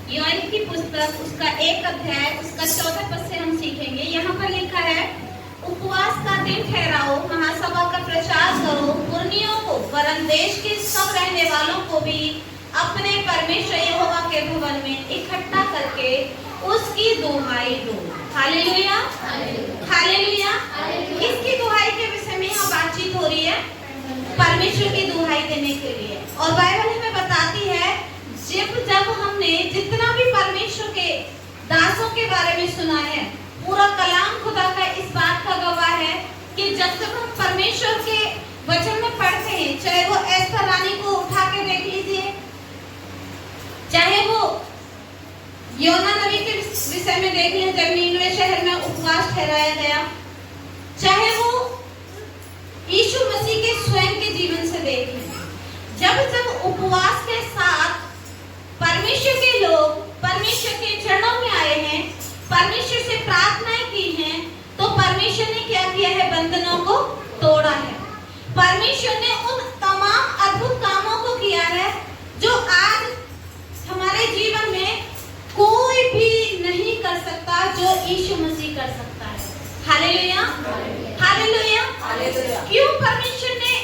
योएल की पुस्तक उसका 1 अध्याय उसका 14 पद से हम सीखेंगे। यहाँ पर लिखा है, उपवास का दिन ठहराओ, महासभा का प्रचार करो, पुरनियों को वरन देश के सब रहने वालों को भी अपने परमेश्वर यहोवा के भवन में इकट्ठा करके उसकी दुहाई दो। Hallelujah, hallelujah. किसकी दुहाई के विषय में यहाँ बातचीत हो रही है? परमेश्वर की दुहाई देने के लिए। और बाइबल हमें बताती है, जब हमने जितना भी परमेश्वर के दासों के बारे में सुना है, पूरा कलाम खुदा का इस बात का गवाह है कि जब तक हम परमेश्वर के वचन में पढ़ते हैं, चाहे वो एस्तर रानी को उठा के देख लीजिए, चाहे वो योना नबी के विषय में देख लें जब नीनवे शहर में उपवास ठहराया गया, चाहे वो यीशु मसीह के स्वयं के जीवन से देख लें, जब उपवास के साथ परमेश्वर के लोग परमेश्वर के चरणों में आए हैं, परमेश्वर से प्रार्थनाएं की हैं, तो परमेश्वर ने क्या किया है? बंधनों को तोड़ा है। परमेश्वर ने उन तमाम अद्भुत कामों को किया है जो आज हमारे जीवन में कोई भी नहीं कर सकता, जो यीशु मसीह कर सकता है। Hallelujah, hallelujah, hallelujah. क्यों परमेश्वर ने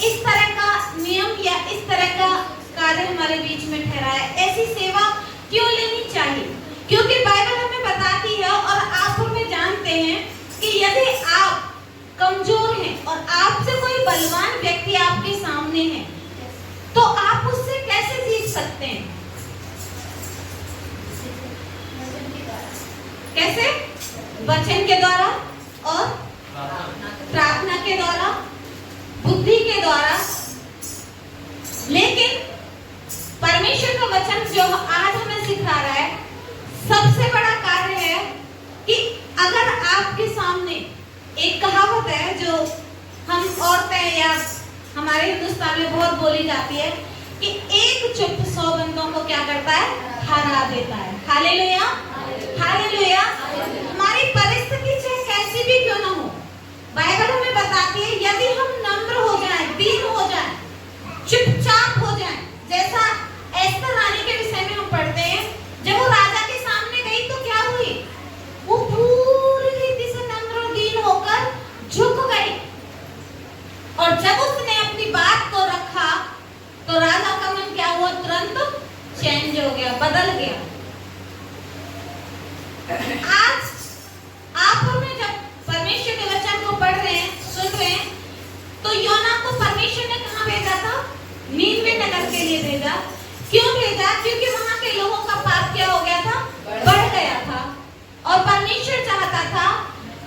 इस तरह का नियम या इस तरह का कार्य हमारे बीच में ठहराया? ऐसी सेवा क्यों लेनी चाहिए? क्योंकि बाइबल हमें बताती है और आप हमें जानते हैं कि यदि आप कमजोर हैं और आपसे कोई बलवान व्यक्ति आपके सामने है, तो आप उससे कैसे जीत सकते हैं? कैसे? वचन के द्वारा और प्रार्थना के द्वारा, बुद्धि के द्वारा। लेकिन परमेश्वर का वचन जो आज हमें सिखा रहा है, सबसे बड़ा कार्य है कि अगर आपके सामने एक कहावत है जो हम औरतें या हमारे हिंदुस्तान में बहुत बोली जाती है कि एक चुप 100 बंदों को क्या करता है? हरा देता है। Hallelujah, hallelujah. हमारी परिस्थिति चाहे कैसी भी क्यों ना हो, बाइबल हमें बताती है यदि हम नम्र हो जाएं, दीन हो जाएं, चुपचाप हो जाएं, जैसा एस्तर रानी के विषय में हम पढ़ते हैं, जब वो राजा के सामने गई तो क्या हुई? वो पूरी रीति से नम्र और दीन होकर झुक गई, और जब उसने अपनी बात को रखा तो राजा का मन क्या हुआ? तुरंत चेंज हो गया, बदल गया। आज आप और मैं जब परमेश्वर के वचन को पढ़ रहे हैं, सुन रहे हैं, तो योना को परमेश्वर ने कहाँ भेजा था? नीनवे नगर के लिए भेजा। क्यों भेजा? क्योंकि वहां के लोगों का पाप क्या हो गया था? बढ़ गया था। और परमेश्वर चाहता था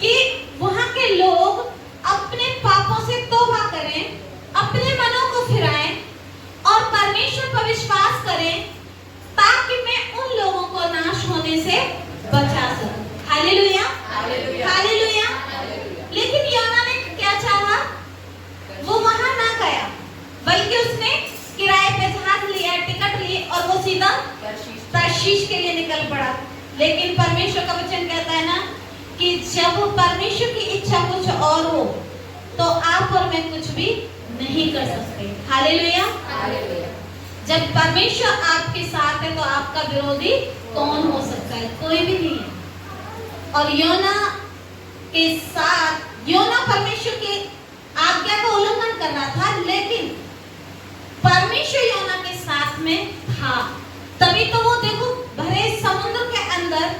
कि वहां के लोग अपने पापों से तौबा करें, अपने मनों को फिराएं और परमेश्वर पर विश्वास करें, ताकि मैं उन लोगों को नाश होने से बचा सकूं। Hallelujah, hallelujah. लेकिन योना ने क्या चाहा? वो वहां ना गया, बल्कि उसने किराए पे जहाज लिया, टिकट ली और वो सीधा तर्शीश के लिए निकल पड़ा। लेकिन परमेश्वर का वचन कहता है ना कि जब परमेश्वर की इच्छा कुछ और हो तो आप और मैं कुछ भी नहीं कर सकते। Hallelujah, hallelujah. जब परमेश्वर आपके साथ है तो आपका विरोधी कौन हो सकता है? कोई भी नहीं है। और योना के साथ, योना परमेश्वर की आज्ञा का उल्लंघन कर रहा था, लेकिन परमेश्वर योना के साथ में था। तभी तो वो देखो भरे समुद्र के अंदर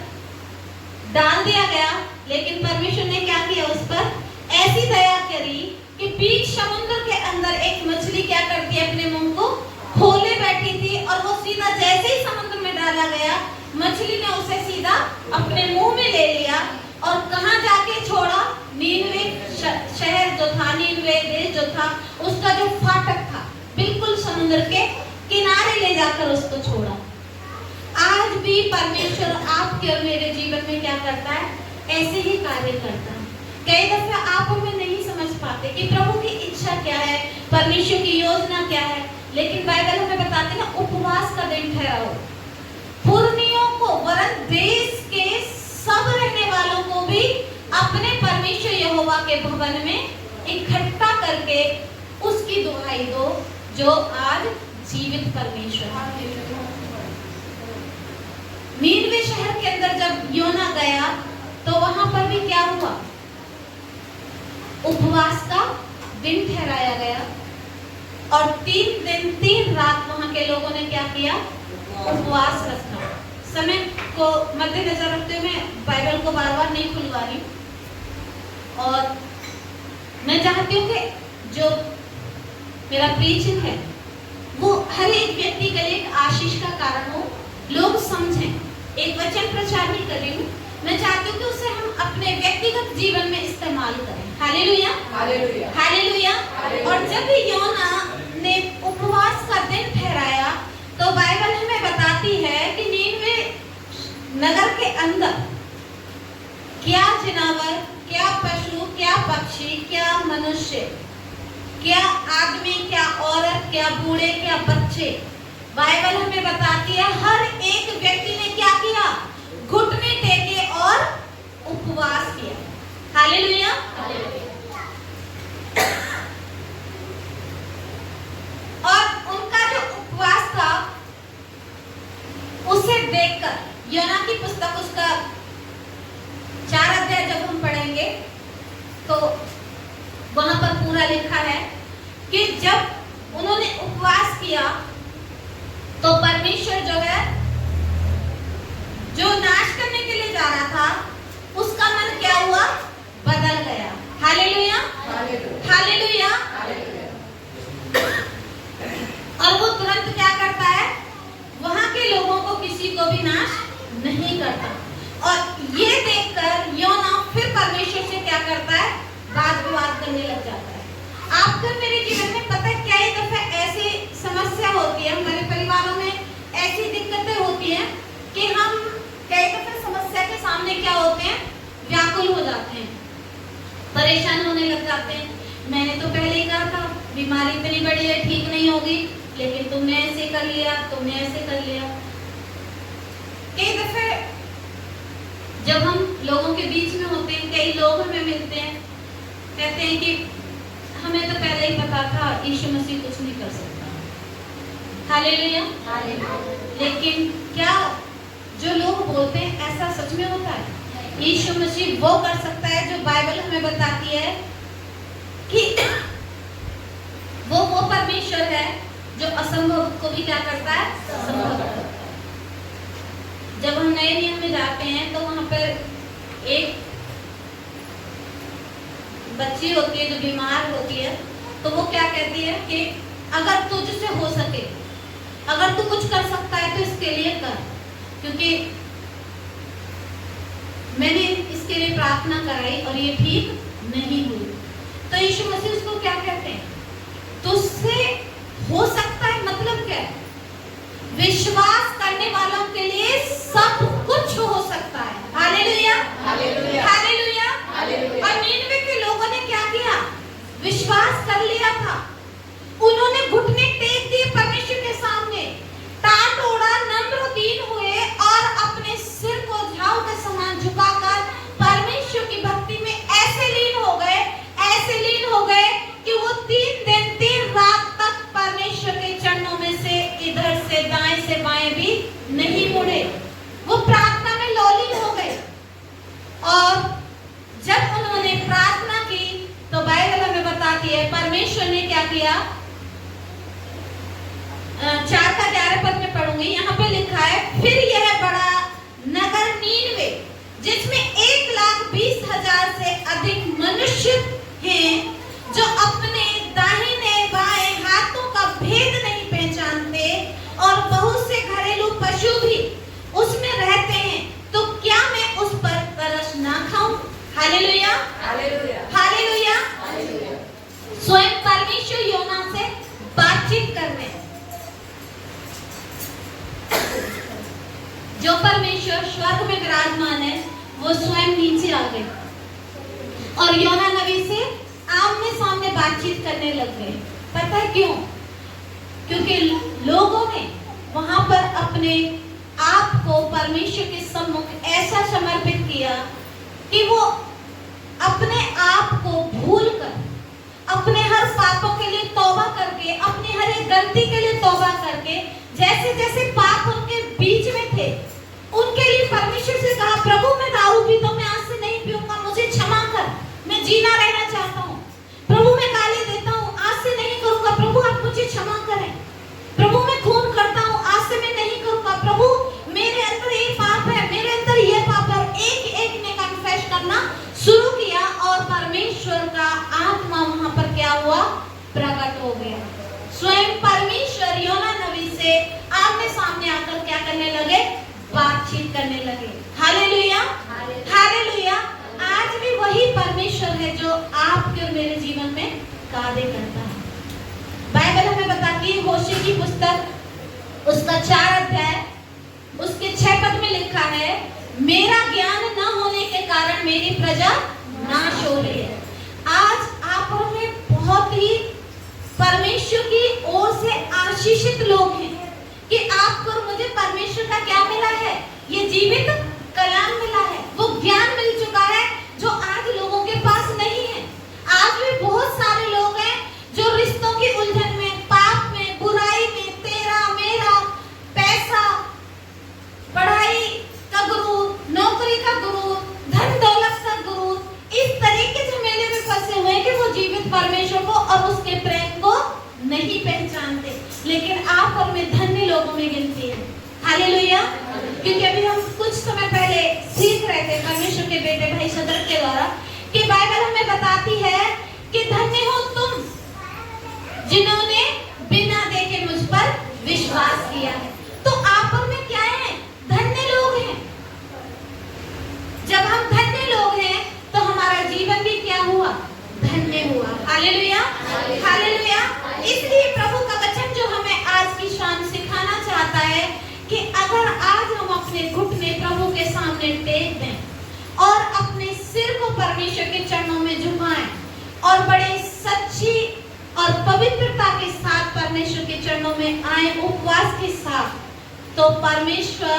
डाल दिया गया, लेकिन परमेश्वर ने क्या किया? उस पर ऐसी दया करी कि बीच समुद्र के अंदर एक मछली क्या करती है? अपने मुंह को खोले बैठी थी, और वो सीधा जैसे ही समुद्र में डाला गया, मछली ने उसे सीधा अपने मुंह में ले लिया और कहां जाके छोड़ा? नीनवे शहर जो था, नीनवे देश जो था, उसका जो फाटक था, बिल्कुल समुद्र के किनारे ले जाकर उसको छोड़ा। आज भी परमेश्वर आपके और मेरे जीवन में क्या करता है? ऐसे ही कार्य करता है। कई दफे आप और मैं नहीं समझ पाते कि प्रभु की इच्छा क्या है, परमेश्वर की योजना क्या है, लेकिन बाइबल हमें बताती है ना, उपवास का दिन ठहराओ, पुरनियों को वरन देश के सब रहने वालों को भी अपने परमेश्वर यहोवा के भवन में इकट्ठा करके उसकी दुहाई दो, जो आज जीवित परमेश्वर है। जब योना गया तो वहां पर भी क्या हुआ, उपवास का दिन ठहराया गया और 3 दिन 3 रात वहां के लोगों ने क्या किया, उपवास रखा। समय को मद्देनजर रखते हुए मैं बाइबल को बार बार नहीं खुलवा रही और मैं चाहती हूँ कि जो मेरा प्रीचिंग है वो हर एक व्यक्ति के लिए एक आशीष का कारण हो, लोग समझें। एक वचन प्रचार नहीं कर रही हूँ, मैं चाहती हूँ कि उसे हम अपने व्यक्तिगत जीवन में इस्तेमाल करें। Hallelujah, hallelujah, hallelujah. और जब भी योना ने उपवास का दिन ठहराया तो बाइबल हमें बताती है कि नीनवे नगर के अंदर क्या जानवर, क्या पशु, क्या पक्षी, क्या मनुष्य, क्या आदमी, क्या औरत, क्या बूढ़े, क्या बच्चे, बाइबल हमें बताती है हर एक व्यक्ति ने क्या किया, घुटने टेके और उपवास किया। हालेलुया, और उनका जो उपवास था उसे देखकर योना की पुस्तक उसका 4 अध्याय जब हम पढ़ेंगे तो वहां पर पूरा लिखा है कि जब उन्होंने उपवास किया तो परमेश्वर जो है, जो नाश करने के लिए जा रहा था उसका मन क्या हुआ, बदल गया। Hallelujah, hallelujah. और वो तुरंत क्या करता है, वहां के लोगों को किसी को भी नाश नहीं करता। और ये देखकर योना फिर परमेश्वर से क्या करता है, वाद विवाद करने लग जाता है। आपको मेरे जीवन में पता है कई दफे ऐसी समस्या होती है, हमारे परिवारों में ऐसी दिक्कतें होती हैं कि हम कई दफे समस्या के सामने क्या होते हैं, व्याकुल हो जाते हैं, परेशान होने लग जाते हैं। मैंने तो पहले ही कहा था बीमारी इतनी बड़ी है, ठीक नहीं होगी, लेकिन तुमने ऐसे कर लिया, तुमने ऐसे कर लिया। कई दफे जब हम लोगों के बीच में होते हैं, कई लोग हमें मिलते हैं, कहते हैं कि हमें तो पहले ही पता था यीशु मसीह कुछ नहीं कर सकता। हालेलुया, लेकिन क्या जो लोग बोलते हैं ऐसा सच में होता है? यीशु मसीह वो कर सकता है जो बाइबल हमें बताती है कि वो परमेश्वर है जो असंभव को भी क्या करता है, संभव करता है। जब हम नए नियम में जाते हैं तो वहां पर एक बच्ची होती है जो बीमार होती है, तो वो क्या कहती है कि अगर तुझसे हो सके, अगर तू कुछ कर सकता है तो इसके लिए कर, क्योंकि मैंने इसके लिए प्रार्थना कराई और ये ठीक नहीं हुई। तो यीशु मसीह उसको क्या कहते हैं, तुझसे हो सकता है मतलब क्या है? विश्वास करने वालों के लिए सब कुछ हो सकता है। Hallelujah, hallelujah, hallelujah, hallelujah. और नीनवे के लोगों ने क्या किया, विश्वास कर लिया था, उन्होंने घुटने टेक दिए परमेश्वर के सामने, टाट ओढ़ा, नम्र दीन हुए और अपने सिर को झाऊ के समान झुकाकर परमेश्वर की भक्ति में ऐसे लीन हो गए, ऐसे लीन हो गए कि वो 3 दिन 3 रात तक परमेश्वर के चरणों में से इधर से दाएं से बाएं भी नहीं मुड़े। वो प्रार्थना में लौलीन हो गए। और जब उन्होंने प्रार्थना की तो बाइबल हमें बताती है परमेश्वर ने क्या किया, 4 का 11 पद में पढ़ूंगी, यहाँ पे लिखा है, फिर यह बड़ा नगर नीनवे जिसमें 1,20,000 से अधिक मनुष्य हैं जो अपने दाहिने बाएं हाथों का भेद नहीं पहचानते और बहुत से घरेलू पशु भी उसमें रहते हैं, तो क्या मैं उस पर तरस ना खाऊं? Hallelujah, hallelujah, hallelujah, hallelujah. स्वयं परमेश्वर योना से बातचीत कर रहे हैं। जो परमेश्वर स्वर्ग में विराजमान है वो स्वयं नीचे आ गए और योना नबी से आमने सामने बातचीत करने लग गए। पता है क्यों? क्योंकि लोगों ने वहां पर अपने आप को परमेश्वर के सम्मुख ऐसा समर्पित किया कि वो अपने आप को भूलकर, अपने हर पापों के लिए तौबा करके, अपनी हर एक गलती के लिए तौबा करके, जैसे जैसे पाप उनके बीच में थे, उनके लिए परमेश्वर से कहा से आमने सामने आकर क्या करने लगे, बातचीत करने लगे। Hallelujah, hallelujah. आज भी वही परमेश्वर है जो आपके और मेरे जीवन में कार्य करता है। बाइबल हमें बताती है, होशे की पुस्तक उसका 4 अध्याय उसके 6 पद में लिखा है, मेरा ज्ञान न होने के कारण मेरी प्रजा नाश हो रही है। आज आप और मैं बहुत ही परमेश्वर की ओर से आशीषित लोग हैं कि आपको और मुझे परमेश्वर का क्या मिला है, ये जीवित कलाम मिला है, वो ज्ञान मिल चुका है जो आज लोगों के पास नहीं है। आज भी बहुत सारे लोग हैं जो रिश्तों की उलझन में, पाप में, बुराई में, तेरा मेरा, पैसा, पढ़ाई का गुरूर, नौकरी का गुरूर, धन दौलत का गुरूर, इस तरीके से मेले में फंसे हुए हैं कि वो जीवित परमेश्वर को और उसके प्रेम को नहीं पहचानते। लेकिन आप और मैं धन्य लोगों में गिनती है। हालेलुया। क्योंकि अभी हम कुछ समय पहले सीख रहे थे परमेश्वर के बेटे भाई सदर के द्वारा कि बाइबल हमें बताती है कि धन्य हो तुम जिन्होंने बिना देखे मुझ पर विश्वास किया है। तो आप और मैं क्या है, धन्य लोग हैं। जब हम धन्य लोग हैं तो हमारा जीवन भी क्या हुआ, धन्य हुआ। Hallelujah, hallelujah. इसलिए प्रभु का वचन जो हमें आज की शाम सिखाना चाहता है कि अगर आज हम अपने घुटने प्रभु के सामने टेक दें और अपने सिर को परमेश्वर के चरणों में झुकाएं और बड़े सच्ची और पवित्रता के साथ परमेश्वर के चरणों में आए, उपवास के साथ, तो परमेश्वर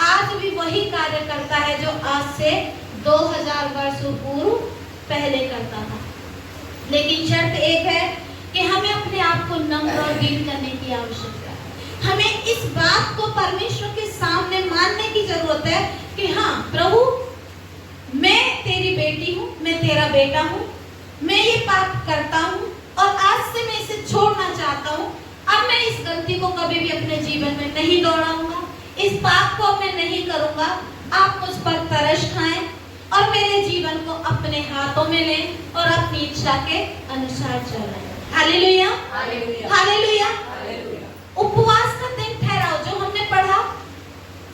आज भी वही कार्य करता है जो आज से 2000 वर्षों पूर्व पहले करता था। लेकिन शर्त एक है कि हमें अपने आप को नम्र और दीन करने की आवश्यकता है। हमें इस बात को परमेश्वर के सामने मानने की जरूरत है कि हाँ प्रभु, मैं तेरी बेटी हूँ, मैं तेरा बेटा हूँ, मैं ये पाप करता हूँ और आज से मैं इसे छोड़ना चाहता हूँ। अब मैं इस गलती को कभी भी अपने जीवन में नहीं दोहराऊंगा, इस पाप को मैं नहीं करूंगा। आप मुझ पर तरस खाएं और मेरे जीवन को अपने हाथों में लें और अपनी इच्छा के अनुसार चलें। Hallelujah, hallelujah. उपवास का दिन ठहराओ, जो हमने पढ़ा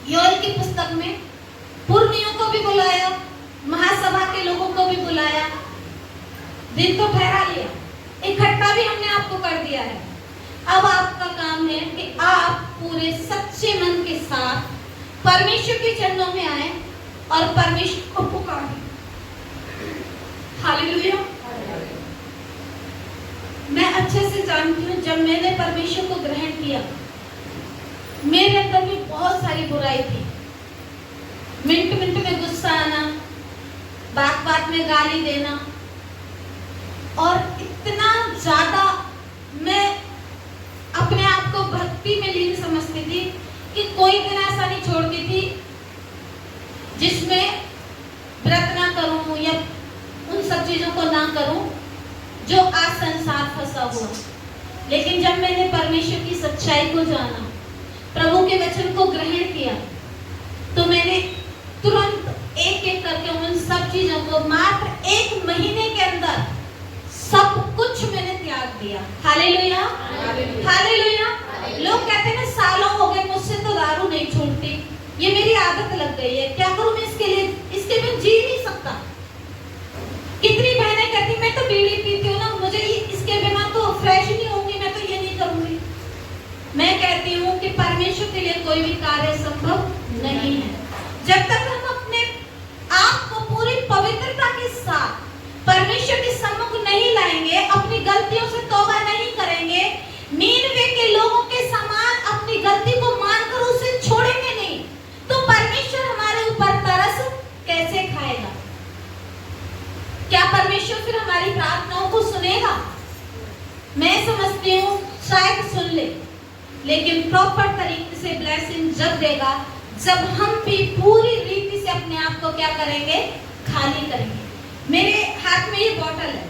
योएल की पुस्तक में, पुरनियों को भी बुलाया, महासभा के लोगों को भी बुलाया, दिन तो ठहरा लिया, इकट्ठा भी हमने आपको कर दिया है। अब आपका काम है कि आप पूरे सच्चे मन के साथ परमेश्वर के चरणों में आए और परमेश्वर को पुकारें। हालेलुया। मैं अच्छे से जानती हूँ, जब मैंने परमेश्वर को ग्रहण किया, मेरे अंदर भी बहुत सारी बुराई थी। मिनट मिनट में गुस्सा आना, बात बात में गाली देना, और इतना ज्यादा मैं अपने आप को भक्ति में लीन समझती थी कि कोई दिन ऐसा नहीं छोड़ती थी जिसमें व्रत ना करूं या उन सब चीजों को ना करूं जो आज संसार फंसा हुआ। लेकिन जब मैंने परमेश्वर की सच्चाई को जाना, प्रभु के वचन को ग्रहण किया, तो मैंने तुरंत एक एक करके उन सब चीजों को मात्र 1 महीने के अंदर सब कुछ मैंने त्याग दिया। Hallelujah, hallelujah. लोग कहते हैं ना, सालों हो गए मुझसे तो दारू नहीं छूटती, ये मेरी आदत लग गई है, क्या करूं मैं इसके लिए, इसके बिना जी नहीं सकता। कितनी बहनें कहती मैं तो बीड़ी पीती हूँ ना, मुझे इसके बिना तो फ्रेश नहीं होंगी, मैं तो ये नहीं करूंगी। मैं कहती हूँ कि परमेश्वर के लिए कोई भी कार्य संभव नहीं है। जब तक हम अपने आप को पूरी पवित्रता के साथ परमेश्वर के सम्मुख नहीं लाएंगे, अपनी गलतियों से तौबा नहीं करेंगे, नीनवे के लोगों के समान अपनी गलती को मानकर उसे छोड़ेंगे नहीं, तो परमेश्वर हमारे ऊपर तरस कैसे खाएगा? क्या परमेश्वर फिर हमारी प्रार्थनाओं को सुनेगा? मैं समझती हूँ शायद सुन ले, लेकिन प्रॉपर तरीके से ब्लेसिंग जब देगा जब हम भी पूरी रीति से अपने आप को क्या करेंगे, खाली करेंगे। मेरे हाथ में ये बोतल है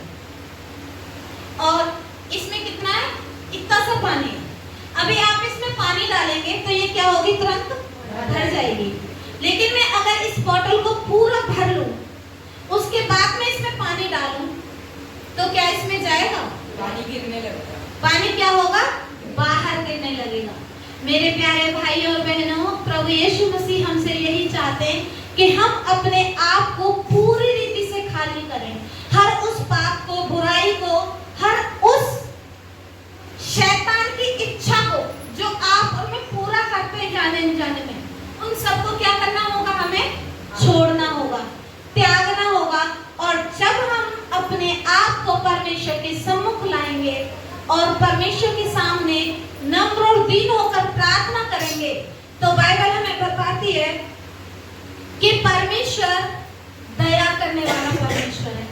और इसमें कितना है, इतना सा पानी है। अभी आप इसमें पानी डालेंगे तो ये क्या होगी, तुरंत भर जाएगी। लेकिन मैं अगर इस बोतल को पूरा भर लूं, उसके बाद में इसमें पानी डालूं, तो क्या इसमें जाएगा? पानी गिरने लगेगा। पानी क्या होगा, बाहर गिरने लगेगा। मेरे प्यारे भाई और बहनों, प्रभु यीशु मसीह हमसे यही चाहते हैं कि हम अपने आप को पूरी रीति से खाली करें, हर उस पाप को, बुराई को, हर उस शैतान की इच्छा को जो आप और मैं पूरा करते हैं जाने अनजाने में, उन सबको क्या करना होगा? हमें छोड़ना होगा, त्यागना होगा। और जब हम अपने आप को परमेश्वर के सम्मुख लाएंगे और परमेश्वर के सामने नम्र और दीन होकर प्रार्थना करेंगे, तो बाइबल हमें बताती है कि परमेश्वर दया करने वाला परमेश्वर है,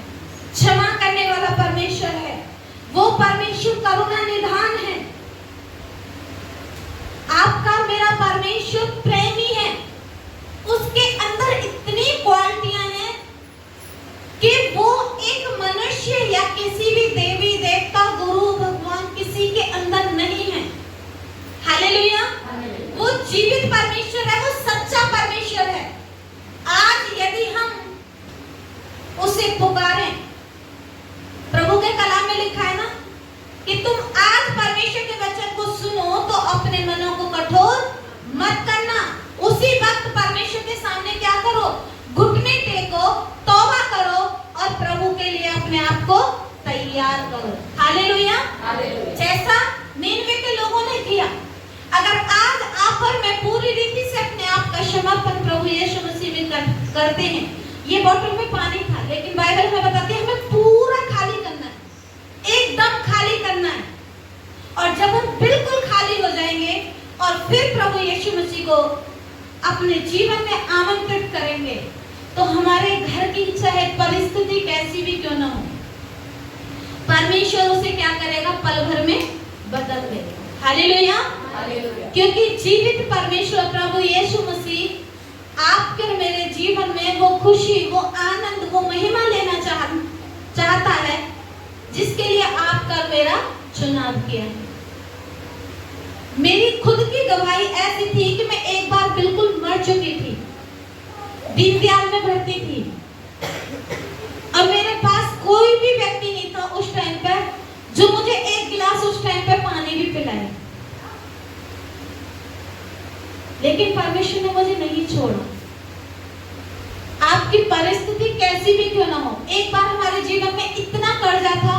क्षमा करने वाला परमेश्वर है। वो परमेश्वर करुणा निधान है। आपका मेरा परमेश्वर प्रेमी है। उसके अंदर इतनी क्वालिटियां हैं कि वो एक मनुष्य या किसी भी देवी देवता, गुरु, भगवान किसी के अंदर नहीं है। हालेलुया। वो जीवित परमेश्वर है, वो सच्चा परमेश्वर है। आज यदि हम उसे पुकारें, प्रभु के कलाम में लिखा है ना कि तुम आज परमेश्वर के वचन को सुनो तो अपने मनों को कठोर मत करना। उसी वक्त परमेश्वर के सामने क्या करो? घुटने टेको, तौबा करो और प्रभु के लिए अपने आप को तैयार करो। हालेलुया। जैसा नीनवे के लोगों ने किया, अगर आज आप और मैं पूरी रीति से अपने आप का समर्पण प्रभु यीशु मसीह में करते हैं, ये बोतल में पानी था, लेकिन बाइबल में बताती है हमें पूरा खाली करना है, एकदम खाली करना है। और जब हम बिल्कुल खाली हो जाएंगे और फिर प्रभु यीशु मसीह को अपने जीवन में आमंत्रित करेंगे, तो हमारे घर की चाहे परिस्थिति कैसी भी क्यों ना हो, परमेश्वर उसे क्या करेगा? पल भर में बदल देगा। हालेलुया। क्योंकि जीवित परमेश्वर प्रभु यीशु मसीह आपके और मेरे जीवन में वो खुशी, वो आनंद, वो महिमा लेना चाहता है जिसके लिए आपका मेरा चुनाव किया है। मेरी खुद की गवाही ऐसी थी कि मैं एक बार बिल्कुल मर चुकी थी, दीनदयाल में भर्ती थी और मेरे पास कोई भी व्यक्ति नहीं था उस टाइम पर जो मुझे एक गिलास उस टाइम पर पानी भी पिलाए, लेकिन परमेश्वर ने मुझे नहीं छोड़ा। आपकी परिस्थिति कैसी भी क्यों ना हो, एक बार हमारे जीवन में इतना कर्जा था,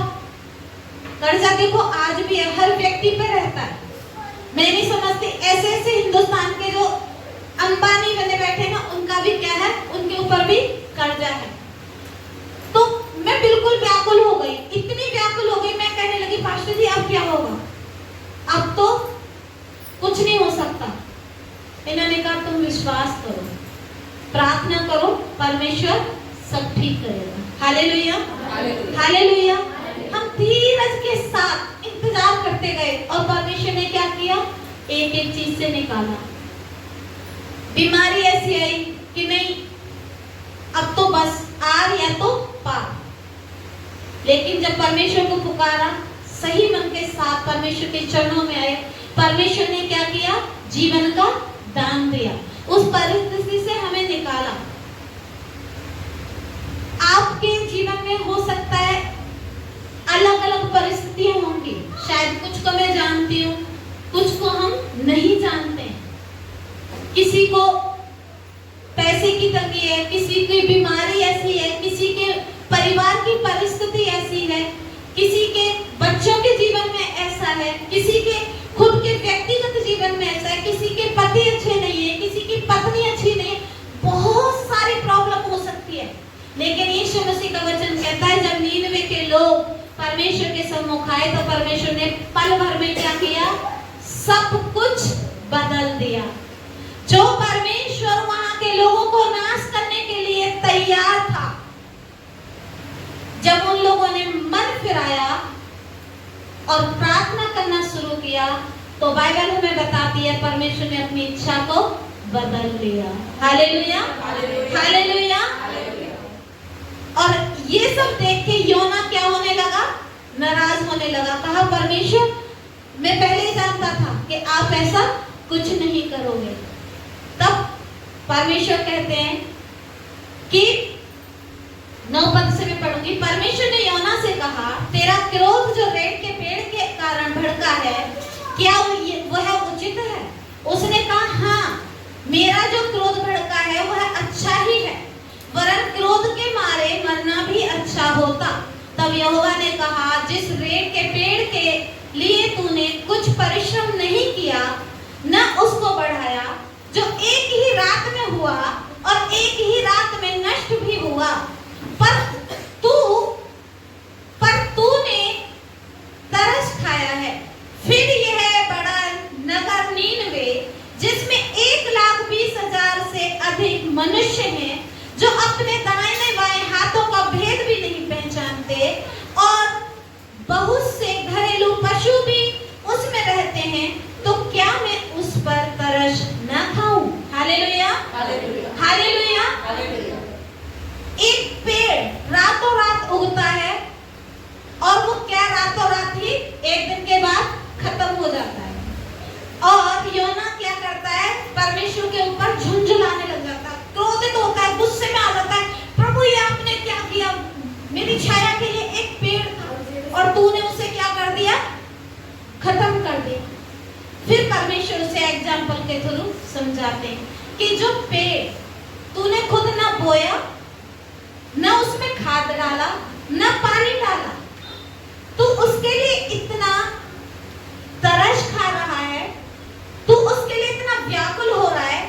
कर्जा देखो आज भी है, हर व्यक्ति पे रहता है। मैं नहीं समझती ऐसे ऐसे हिंदुस्तान के जो अंबानी बने बैठे ना, उनका भी क्या है, उनके ऊपर भी कर्जा है। तो मैं बिल्कुल व्याकुल हो गई, इतनी व्याकुल हो गई, मैं कहने लगी पास्टर जी अब क्या होगा, अब तो कुछ नहीं हो सकता। इन्होंने कहा तुम विश्वास करो, प्रार्थना करो, परमेश्वर सब ठीक करेगा। हालेलुया। हालेलुया। हम धीरज के साथ इंतजार करते गए और परमेश्वर ने क्या किया? एक एक चीज से निकाला। बीमारी ऐसी आई कि नहीं अब तो बस आर या तो पार, लेकिन जब परमेश्वर को पुकारा, सही मन के साथ परमेश्वर के चरणों में आए, परमेश्वर ने क्या किया? जीवन का दान दिया, उस परिस्थिति से हमें निकाला। आपके जीवन में हो सकता है अलग अलग परिस्थितियां होंगी, शायद कुछ को मैं जानती हूँ, कुछ को हम नहीं जानते। किसी को पैसे की तंगी है, किसी की बीमारी ऐसी है, किसी के परिवार की परिस्थिति ऐसी है, किसी के बच्चों के जीवन में ऐसा है, किसी के खुद के व्यक्तिगत जीवन में ऐसा है, किसी के पति अच्छे नहीं है, किसी की पत्नी अच्छी नहीं है, बहुत सारी प्रॉब्लम हो सकती है। लेकिन यीशु मसीह का वचन कहता है जब नीनवे के लोग परमेश्वर के सम्मुख आए तो परमेश्वर ने पल भर में क्या किया? सब कुछ बदल दिया। जो परमेश्वर वहां के लोगों को नाश करने के लिए तैयार था, जब उन लोगों ने मन फिराया और प्रार्थना करना शुरू किया, तो बाइबल हमें बताती है परमेश्वर ने अपनी इच्छा को बदल दिया। हालेलुया। हालेलुया। और ये सब देख के योना क्या होने लगा? नाराज होने लगा। कहा परमेश्वर मैं पहले ही जानता था कि आप ऐसा कुछ नहीं करोगे। तब परमेश्वर कहते हैं कि 9 पद से मैं पढ़ूंगी। परमेश्वर ने योना से कहा तेरा क्रोध जो रेत के पेड़ के कारण भड़का है, क्या वह उचित है? उसने कहा हाँ, मेरा जो क्रोध भड़का है वह अच्छा ही है, वरन क्रोध के मारे मरना भी अच्छा होता। तब यहोवा ने कहा, जिस रेत के पेड़ के लिए तूने कुछ परिश्रम नहीं किया न उसको बढ़ाया, जो एक ही रात में हुआ और एक ही रात में नष्ट भी हुआ, पर तूने तरस खाया है। फिर यह बड़ा नगर नीनवे, जिसमें 1,20,000 से अधिक मनुष्य हैं, जो अपने दाहिने बाएं हाथों का भेद भी नहीं पहचानते, और बहुत से घरेलू पशु भी उसमें रहते हैं, तो क्या मैं उस पर तरस न खाऊं? Hallelujah, hallelujah, hallelujah. हालेलुया। एक पेड़ रातों रात उगता है, और वो क्या रातों रात ही एक दिन के बाद खत्म हो जाता है। और योना क्या करता है? परमेश्वर के ऊपर झुंझुलाने लग जाता है, क्रोधित होता है, गुस्से में आ जाता है, प्रभु ये आपने क्या किया? मेरी छाया के लिए एक पेड़ था और तूने उसे क्या कर दिया? खत्म कर दिया। फिर परमेश्वर उसे एग्जाम्पल के थ्रू समझाते हैं कि जो पेड़ तूने खुद ना बोया, न उसमें खाद डाला, न पानी डाला, तू उसके लिए इतना तरस खा रहा है, तू उसके लिए इतना व्याकुल हो रहा है।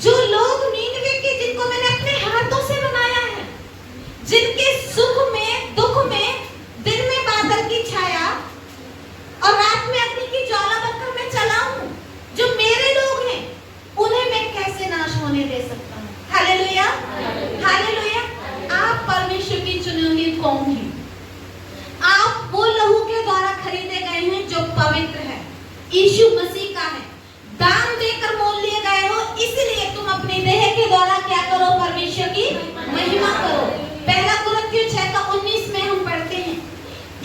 जो लोग नीनवे के, जिनको मैंने अपने हाथों से बनाया है, जिनके सुख में दुख में, दिन में बादल की छाया और रात में अग्नि की ज्वाला बनकर मैं चलाऊं, जो मेरे लोग हैं, उन्हें मैं कैसे नाश होने दे सकता हूं? Hallelujah, hallelujah. आप परमेश्वर की चुनी हुई कौम हैं। आप वो लहू के द्वारा खरीदे गए हैं जो पवित्र है, यीशु मसीह का है, दाम देकर मोल लिए गए हो, इसलिए तुम अपनी देह के द्वारा क्या करो? परमेश्वर की महिमा करो। पहला कुरिन्थियों 6:19 में हम पढ़ते हैं।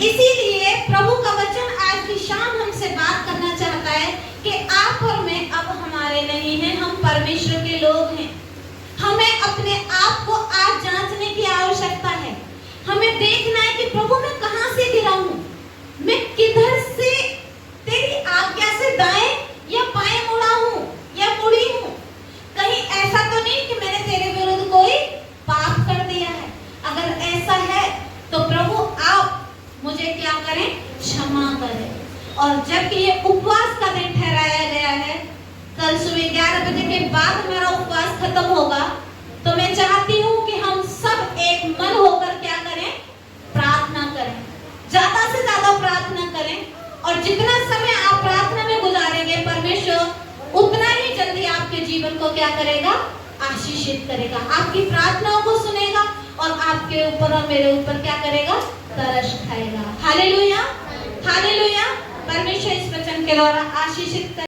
इसीलिए प्रभु का वचन आज की शाम हमसे बात करना चाहता है कि आप और मैं अब हमारे नहीं हैं, हम परमेश्वर के लोग हैं। हमें अपने आप को आज जांचने की आवश्यकता है। हमें देखना है कि प्रभु मैं कहां से गिरा हूं, मैं किधर से तेरी आज्ञा से दाएं या बाएं मुड़ा हूं या मुड़ी हूं। कहीं ऐसा तो नहीं कि मैंने तेरे विरुद्ध कोई पाप कर दिया है। अगर ऐसा है तो प्रभु आप मुझे क्या करें? क्षमा करें। और जबकि ये उपवास का दिन ठहराया गया है, कल सुबह 11 बजे के बाद हमारा उपवास खत्म होगा, तो मैं चाहती हूँ कि हम सब एक मन होकर क्या करें? प्रार्थना करें, ज्यादा से ज्यादा प्रार्थना करें। और जितना समय आप प्रार्थना में गुजारेंगे, परमेश्वर उतना ही जल्दी आपके जीवन को क्या करेगा? आशीषित करेगा, आपकी प्रार्थनाओं को सुनेगा और आपके ऊपर और मेरे ऊपर क्या करेगा? तरस खाएगा। Hallelujah, hallelujah. परमेश्वर इस वचन के द्वारा आशीषित